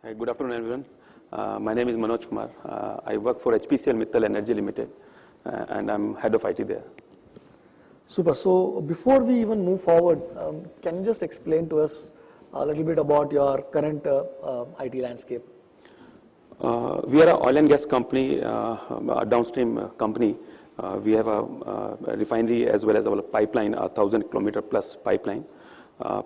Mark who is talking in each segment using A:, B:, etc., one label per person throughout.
A: Hi, good afternoon, everyone. My name is Manoj Kumar. I work for HPCL Mittal Energy Limited, and I'm head of IT there.
B: Super. So before we even move forward, can you just explain to us a little bit about your current IT landscape?
A: We are an oil and gas company, a downstream company. We have a refinery as well as our pipeline, a 1,000-kilometer plus pipeline.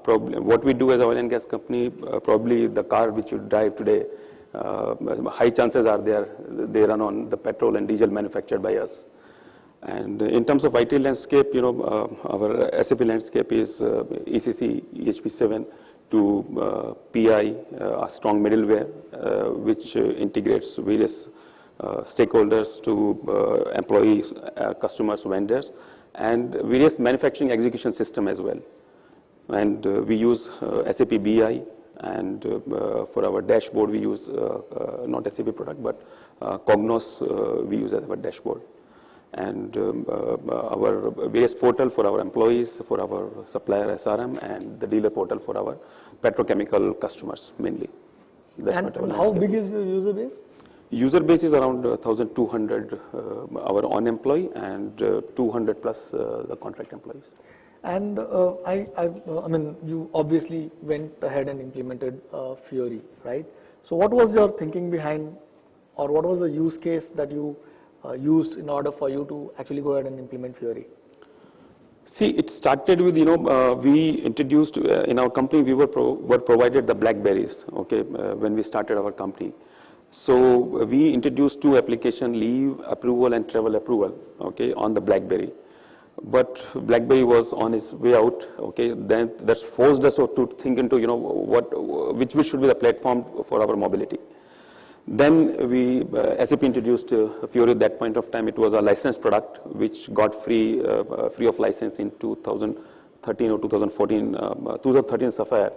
A: Probably what we do as an oil and gas company, probably the car which you drive today, high chances are they run on the petrol and diesel manufactured by us. And in terms of IT landscape, our SAP landscape is ECC, EHP7 to PI, a strong middleware, which integrates various stakeholders to employees, customers, vendors, and various manufacturing execution system as well. And we use SAP BI, and for our dashboard we use not SAP product but Cognos we use as our dashboard. And our various portal for our employees, for our supplier SRM, and the dealer portal for our petrochemical customers mainly.
B: That's and how big is your user base?
A: User base is around 1,200 our own employee and 200 plus the contract employees.
B: And I mean, you obviously went ahead and implemented Fiori, right? So what was your thinking behind, or what was the use case that you used in order for you to actually go ahead and implement Fiori?
A: See, it started with, we introduced, in our company, we were provided the BlackBerries, okay, when we started our company. So we introduced two applications, leave approval and travel approval, okay, on the BlackBerry. But BlackBerry was on its way out, okay, then that forced us to think into, which should be the platform for our mobility. Then SAP introduced Fiori at that point of time. It was a licensed product which got free of license in 2013 or 2014, 2013 Sapphire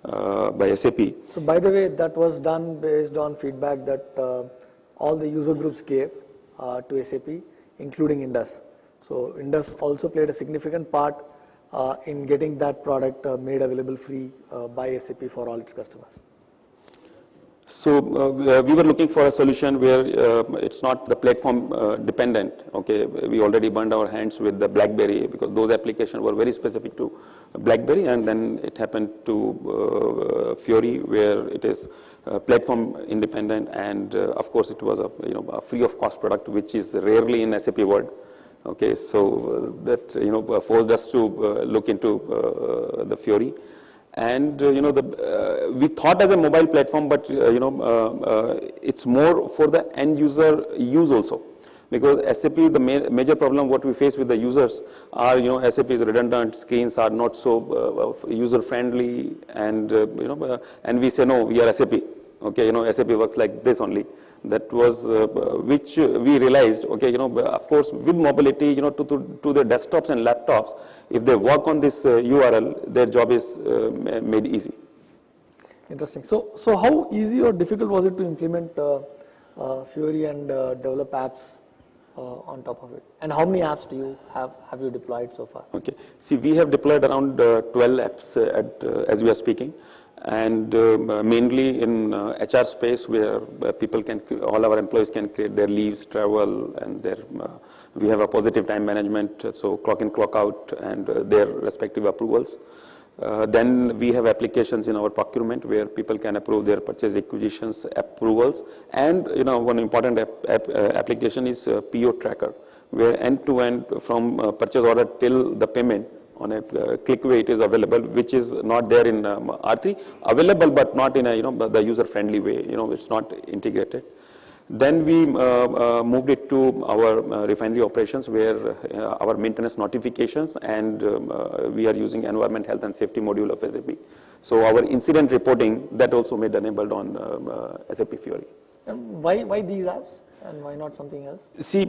A: by SAP.
B: So by the way, that was done based on feedback that all the user groups gave to SAP, including Indus. So Indus also played a significant part in getting that product made available free by SAP for all its customers.
A: So we were looking for a solution where it's not the platform dependent. Okay, we already burned our hands with the BlackBerry because those applications were very specific to BlackBerry, and then it happened to Fiori where it is platform independent, and of course it was a free of cost product, which is rarely in SAP world. Okay, so that forced us to look into the Fiori, and we thought as a mobile platform, but it's more for the end user use also, because SAP the major problem what we face with the users are SAP is redundant, screens are not so user friendly, and and we say no, we are SAP. Okay, SAP works like this only. That was which we realized. Okay, of course, with mobility, to the desktops and laptops, if they work on this URL, their job is made easy.
B: Interesting. So how easy or difficult was it to implement Fiori and develop apps on top of it? And how many apps do you have you deployed so far?
A: Okay. See, we have deployed around 12 apps as we are speaking. And mainly in HR space, where people all our employees can create their leaves, travel, and we have a positive time management, so clock in, clock out, and their respective approvals. Then we have applications in our procurement where people can approve their purchase requisitions, approvals, and one important application is PO tracker, where end-to-end from purchase order till the payment on a click way it is available, which is not there in R3, available but not in the user-friendly way, it's not integrated. Then we moved it to our refinery operations, where our maintenance notifications, and we are using environment, health and safety module of SAP. So our incident reporting, that also made enabled on SAP Fiori.
B: And why these apps? and why not something else?
A: See,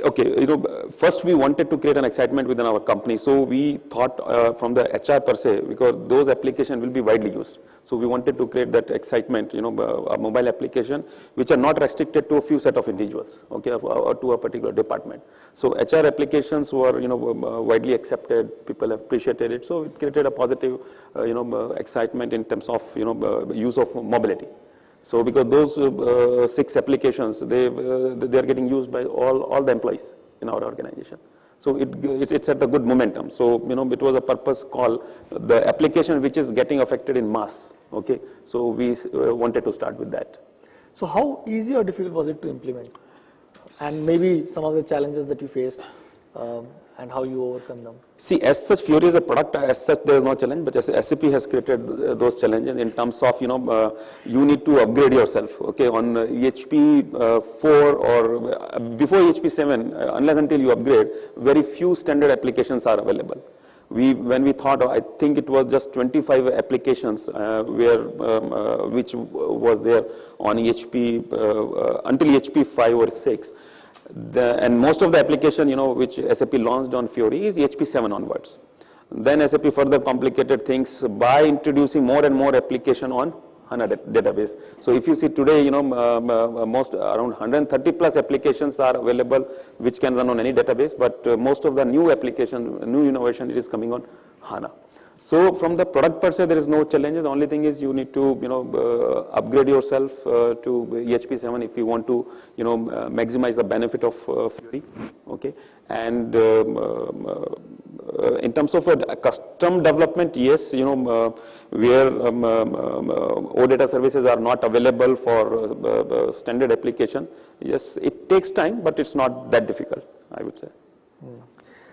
A: okay, first we wanted to create an excitement within our company. So we thought from the HR per se, because those applications will be widely used. So we wanted to create that excitement, a mobile application, which are not restricted to a few set of individuals, okay, or to a particular department. So HR applications were, widely accepted. People appreciated it. So it created a positive, excitement in terms of, use of mobility. So because those 6 applications, they are getting used by all the employees in our organization. So it's at the good momentum. So, it was a purpose call, the application which is getting affected in mass. Okay. So we wanted to start with that.
B: So how easy or difficult was it to implement? And maybe some of the challenges that you faced and how you overcome them?
A: See, as such, Fiori is a product, as such there is no challenge, but SAP has created those challenges in terms of, you need to upgrade yourself, okay, on EHP 4 or before EHP 7, unless until you upgrade, very few standard applications are available. When we thought, I think it was just 25 applications which was there on EHP until EHP 5 or 6. And most of the application, which SAP launched on Fiori is EHP 7 onwards. Then SAP further complicated things by introducing more and more application on HANA database. So if you see today, most around 130 plus applications are available which can run on any database, but most of the new application, new innovation, it is coming on HANA. So from the product per se, there is no challenges. The only thing is you need to, upgrade yourself to EHP 7 if you want to, maximize the benefit of Fiori. Okay, and in terms of a custom development, yes, where OData services are not available for standard application, yes, it takes time, but it's not that difficult, I would say.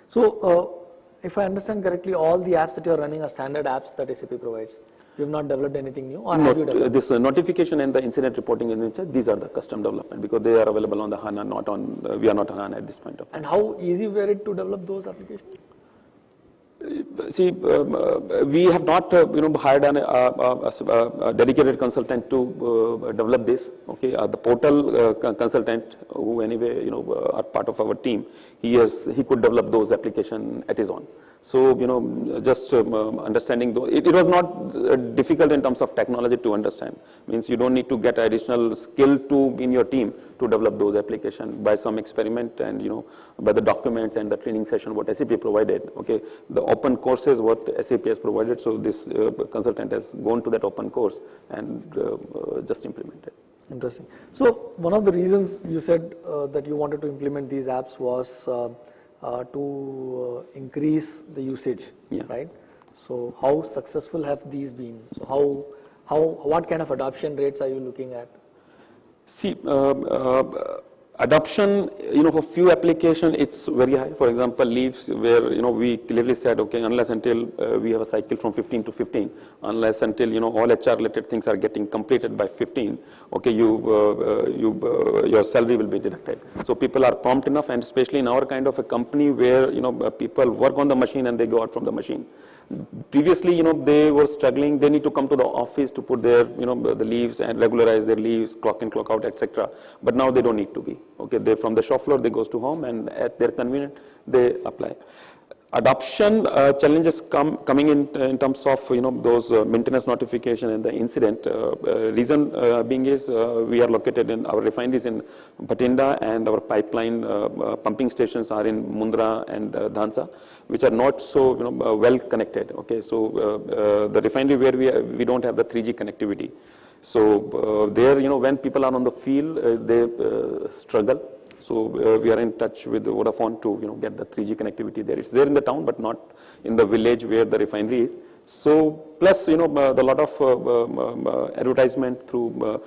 B: So, if I understand correctly, all the apps that you are running are standard apps that SAP provides. You have not developed anything new, or have you developed?
A: This notification and the incident reporting in nature, these are the custom development because they are available on the HANA, not on, we are not on HANA at this point of time.
B: And how easy were it to develop those applications?
A: See, we have not, hired a dedicated consultant to develop this. Okay, the portal consultant, who anyway, are part of our team, he could develop those applications at his own. So, just understanding, it was not difficult in terms of technology to understand. Means you don't need to get additional skill in your team to develop those applications by some experiment and, by the documents and the training session what SAP provided. Okay, the open courses what SAP has provided. So this consultant has gone to that open course and just implemented.
B: Interesting. So one of the reasons you said that you wanted to implement these apps was to increase the usage,
A: yeah,
B: right? So how successful have these been? So what kind of adoption rates are you looking at? See,
A: adoption, for few application, it's very high. For example, leaves where, we clearly said, okay, unless until we have a cycle from 15 to 15, unless until, all HR related things are getting completed by 15, okay, your salary will be deducted. So people are prompt enough, and especially in our kind of a company where, people work on the machine and they go out from the machine. Previously, they were struggling. They need to come to the office to put their, the leaves and regularize their leaves, clock in, clock out, etc. But now they don't need to be. Okay, they from the shop floor, they goes to home, and at their convenience, they apply. Adoption challenges coming in terms of those maintenance notification and the incident. Reason being is we are located in our refineries in Bhatinda, and our pipeline pumping stations are in Mundra and Dhansa, which are not so well connected. Okay, so the refinery where we don't have the 3G connectivity. So there, when people are on the field, they struggle. So we are in touch with Vodafone to get the 3G connectivity there. It's there in the town, but not in the village where the refinery is. So plus the lot of advertisement through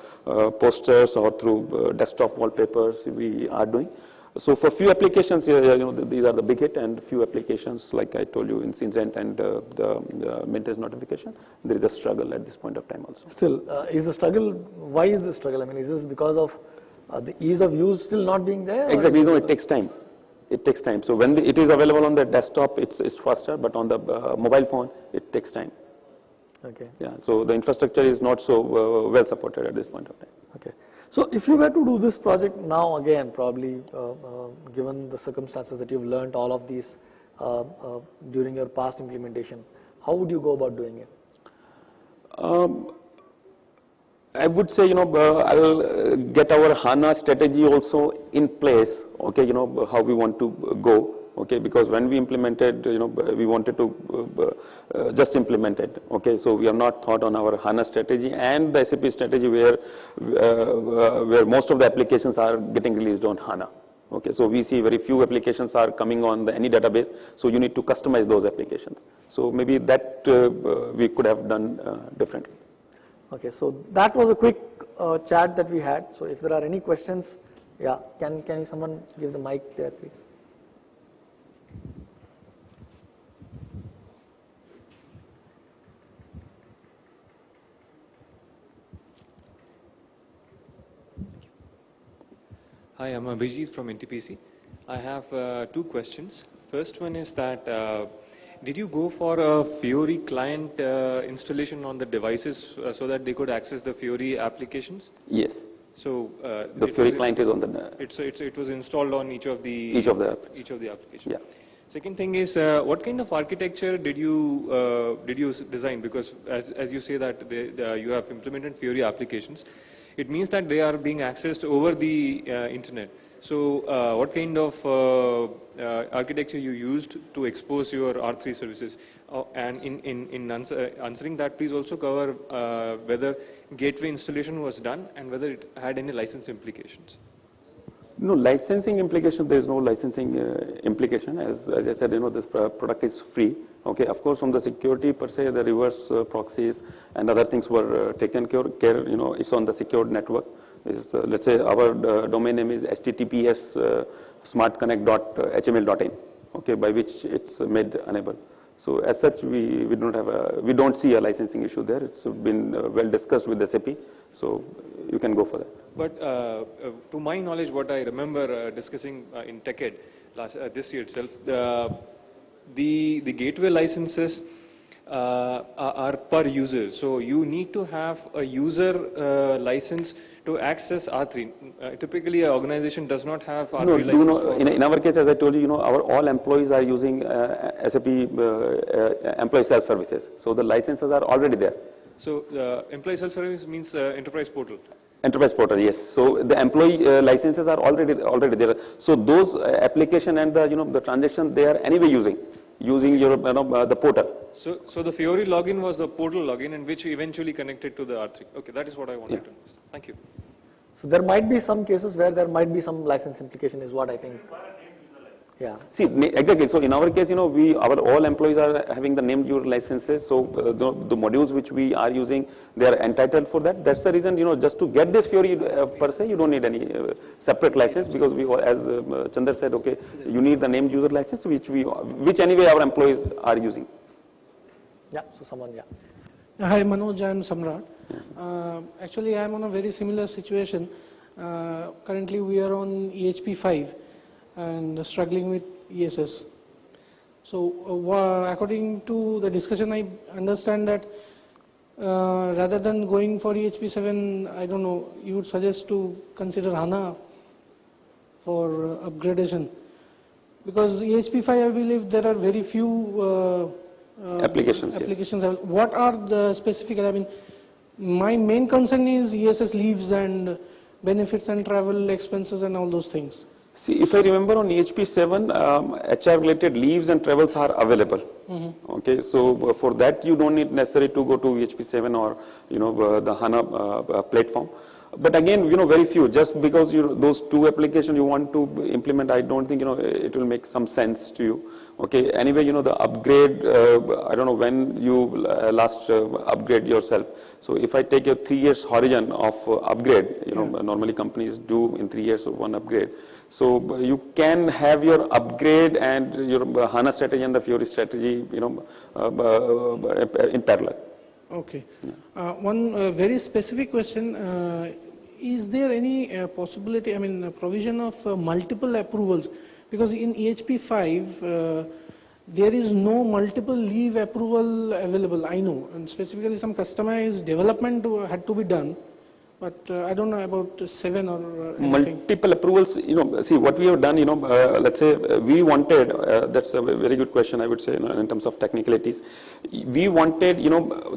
A: posters or through desktop wallpapers we are doing. So for few applications, these are the big hit, and few applications like I told you, incident and the maintenance notification, there is a struggle at this point of time also.
B: Still, is the struggle? Why is the struggle? I mean, is this because of the ease of use still not being there?
A: Exactly, it takes time. It takes time. So when it is available on the desktop, it's faster, but on the mobile phone, it takes time.
B: Okay.
A: Yeah. So the infrastructure is not so well supported at this point of time.
B: Okay. So if you were to do this project now again, probably given the circumstances that you've learned all of these during your past implementation, how would you go about doing it?
A: I would say, I'll get our HANA strategy also in place, okay, how we want to go, okay, because when we implemented, we wanted to just implement it, okay, so we have not thought on our HANA strategy and the SAP strategy where most of the applications are getting released on HANA. Okay, so we see very few applications are coming on any database, so you need to customize those applications. So maybe that we could have done differently.
B: Okay, so that was a quick chat that we had. So if there are any questions, yeah, can someone give the mic there, please?
C: Hi, I'm Abhijit from NTPC. I have two questions. First one is that did you go for a Fiori client installation on the devices so that they could access the Fiori applications?
A: Yes.
C: So
A: the Fiori client is on the.
C: It was installed on each of the applications.
A: Yeah.
C: Second thing is, what kind of architecture did you design? Because as you say that you have implemented Fiori applications, it means that they are being accessed over the internet. So what kind of architecture you used to expose your R3 services? And in answering that, please also cover whether gateway installation was done and whether it had any license implications.
A: No licensing implication, there is no licensing implication. As I said, this product is free. Okay, of course, from the security per se, the reverse proxies and other things were taken care. It's on the secured network. Let's say our domain name is https smartconnect.html.in. Okay, by which it's made enable. So as such, we don't see a licensing issue there. It's been well discussed with SAP. So you can go for that.
C: But to my knowledge, what I remember discussing in TechEd this year itself, the gateway licenses are per user. So you need to have a user license to access R3. Typically, an organization does not have R3 license.
A: In our case, as I told you, our all employees are using SAP employee self-services. So the licenses are already there.
C: So employee self-service means enterprise portal.
A: Enterprise portal, yes. So the employee licenses are already there. So those application and the transaction they are anyway using your the portal.
C: So the Fiori login was the portal login, and which eventually connected to the R3. Okay, that is what I wanted to understand. Thank you.
B: So there might be some cases where there might be some license implication, is what I think. Yeah.
A: See, exactly. So in our case, our all employees are having the named user licenses. So the modules which we are using, they are entitled for that. That's the reason, just to get this Fiori per se, you don't need any separate license, because we, as Chandra said, okay, you need the named user license, which anyway our employees are using.
B: Yeah. So someone, yeah.
D: Hi, Manoj, I am Samrat. Yes. Actually, I am on a very similar situation. Currently, we are on EHP 5. And struggling with ESS. So according to the discussion, I understand that rather than going for EHP 7, I don't know, you would suggest to consider HANA for upgradation. Because EHP 5, I believe there are very few
A: applications. Yes.
D: What are the specific, I mean, my main concern is ESS leaves and benefits and travel expenses and all those things.
A: See, if I remember on EHP 7, HR related leaves and travels are available. Mm-hmm. Okay, so for that you don't need necessarily to go to EHP 7 or the HANA platform. But again, very few. Just because those two applications you want to implement, I don't think it will make some sense to you. Okay. Anyway, the upgrade. I don't know when you last upgrade yourself. So if I take a 3 years horizon of upgrade, normally companies do in 3 years of one upgrade. So you can have your upgrade and your HANA strategy and the Fiori strategy, in parallel.
D: Okay. Yeah. One very specific question, is there any possibility, I mean, provision of multiple approvals? Because in EHP 5, there is no multiple leave approval available, I know. And specifically some customized development had to be done but I don't know about 7 or anything.
A: Multiple approvals, see what we have done, let's say we wanted, that's a very good question, I would say, in terms of technicalities. We wanted,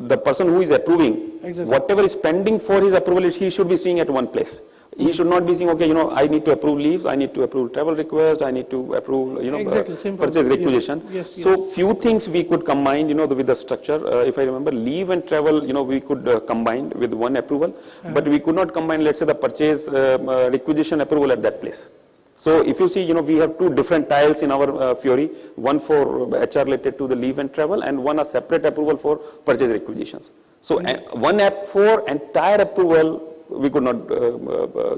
A: the person who is approving,
D: Exactly.
A: whatever is pending for his approval, he should be seeing at one place. He should not be saying, okay, I need to approve leaves, I need to approve travel request, I need to approve,
D: Exactly, simple.
A: purchase requisition.
D: Yes,
A: So few things we could combine, with the structure. If I remember, leave and travel, we could combine with one approval, but we could not combine, let's say, the purchase requisition approval at that place. So if you see, we have two different tiles in our Fiori, one for HR related to the leave and travel, and one a separate approval for purchase requisitions. So one app for entire approval, we could not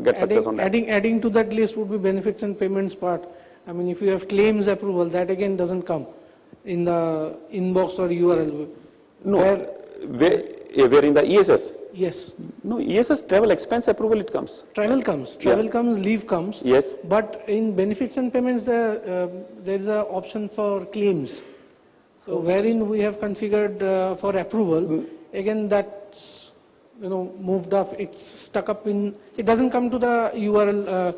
A: get success on that.
D: Adding to that list would be benefits and payments part. I mean, if you have claims approval, that again doesn't come in the inbox or URL.
A: No, where in the ESS?
D: Yes,
A: No, ESS travel expense approval it comes.
D: travel comes, leave comes.
A: Yes.
D: But in benefits and payments, there is an option for claims. So wherein we have configured for approval, again that's moved off. It's stuck up in. It doesn't come to the URL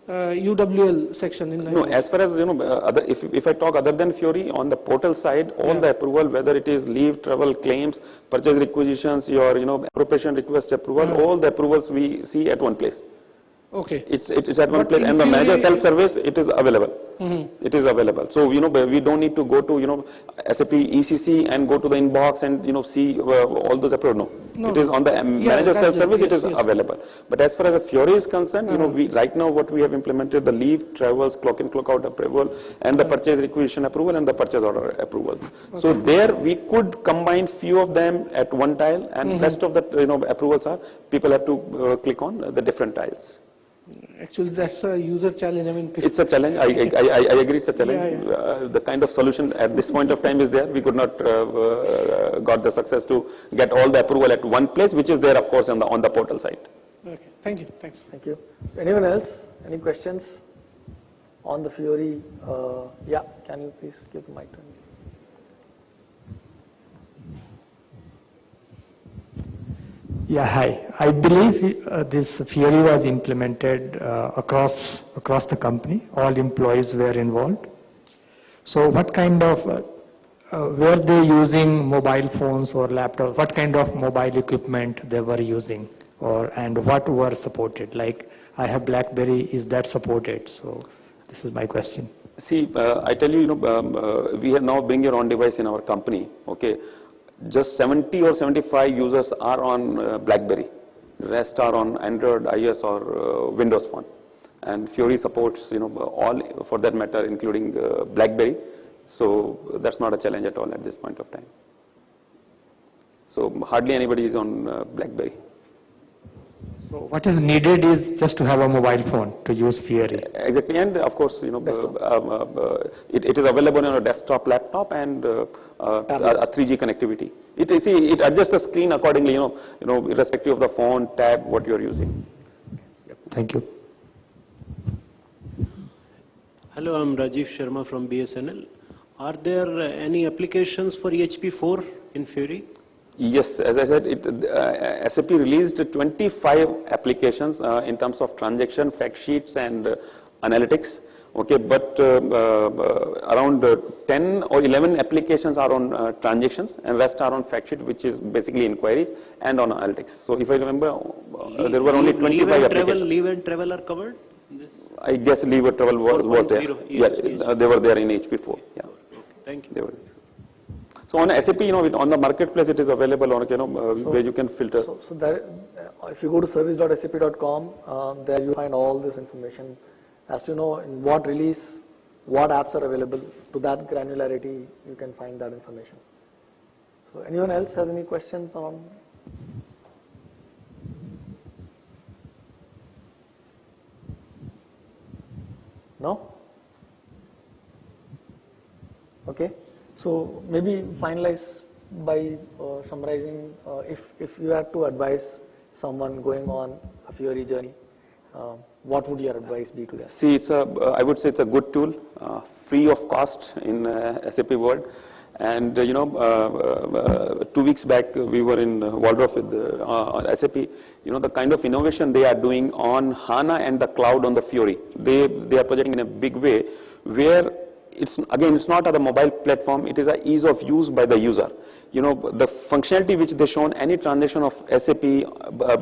D: UWL section in the.
A: No, as far as other, if I talk other than Fiori on the portal side, all the approval, whether it is leave, travel, claims, purchase requisitions, your appropriation request approval, all the approvals we see at one place.
D: Okay.
A: It's at one
D: But
A: place,
D: in
A: and the manager
D: Fiori-
A: self-service, it is available. It is available. So we don't need to go to SAP ECC and go to the inbox and see all those approvals. No, it is on the manager
D: that's
A: self-service.
D: it.
A: It is
D: Yes.
A: available. But as far as the Fiori is concerned, we right now what we have implemented the leave, travels, clock in, clock out approval, and the purchase requisition approval and the purchase order approval. So there we could combine few of them at one tile, and rest of the approvals are people have to click on the different tiles.
D: Actually, that's a user challenge. I mean,
A: It's a challenge. I agree. It's a challenge.
D: Yeah,
A: The kind of solution at this point of time is there. We could not got the success to get all the approval at one place, which is there, of course, on the portal site.
D: okay. Thank you. Thanks.
B: Thank you. So anyone else? Any questions on the Fiori? Yeah, can you please give the mic to me?
E: Yeah, hi. I believe this Fiori was implemented across the company. All employees were involved. So what kind of, were they using mobile phones or laptops? What kind of mobile equipment they were using? And what were supported? Like I have BlackBerry, is that supported? So this is my question.
A: See, I tell you, we have now bring your own device in our company. Okay. Just 70 or 75 users are on BlackBerry. The rest are on Android, iOS, or Windows phone. And Fiori supports, all for that matter, including BlackBerry. So that's not a challenge at all at this point of time. So hardly anybody is on BlackBerry.
E: So what is needed is just to have a mobile phone to use Fiori.
A: Exactly, and of course, it is available on a desktop, laptop, and a 3G connectivity. It adjusts the screen accordingly, irrespective of the phone, tab, what you are using.
E: Thank you.
F: Hello, I'm Rajiv Sharma from BSNL. Are there any applications for EHP4 in Fiori?
A: Yes, as I said, SAP released 25 applications in terms of transaction, fact sheets, and analytics. Okay, but around 10 or 11 applications are on transactions, and rest are on fact sheet, which is basically inquiries, and on analytics. So if I remember, there were only 25 applications.
F: Leave and travel are covered?
A: I guess leave and travel was there.
F: 4.0,
A: Yeah, they were there in HP4. Yeah.
F: Okay, thank you.
A: They were. So on SAP, on the marketplace, it is available on, where you can filter.
B: So there, if you go to service.sap.com, there you find all this information as to know in what release, what apps are available. To that granularity, you can find that information. So anyone else has any questions on? No? Okay. So maybe finalize by summarizing, if you had to advise someone going on a Fiori journey, what would your advice be to them?
A: See, I would say it's a good tool, free of cost in SAP world, And 2 weeks back we were in Waldorf with SAP. The kind of innovation they are doing on HANA and the cloud on the Fiori. They are projecting in a big way where it's not at a mobile platform, it is a ease of use by the user. The functionality which they shown, any transaction of SAP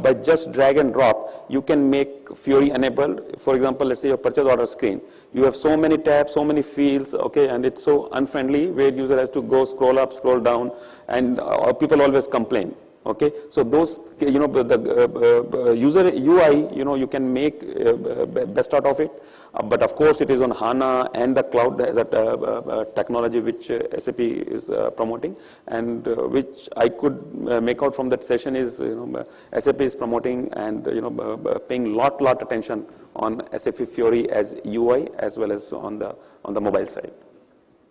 A: by just drag and drop, you can make Fiori enabled. For example, let's say your purchase order screen. You have so many tabs, so many fields, okay, and it's so unfriendly where user has to go scroll up, scroll down, and people always complain. Okay, so those, the user UI, you can make best out of it. But of course, it is on HANA and the cloud as a technology which SAP is promoting, and which I could make out from that session is, SAP is promoting and paying lot attention on SAP Fiori as UI as well as on the mobile side.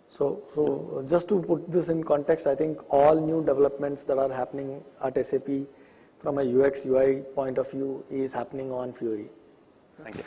B: So just to put this in context, I think all new developments that are happening at SAP from a UX UI point of view is happening on Fiori.
A: Thank you.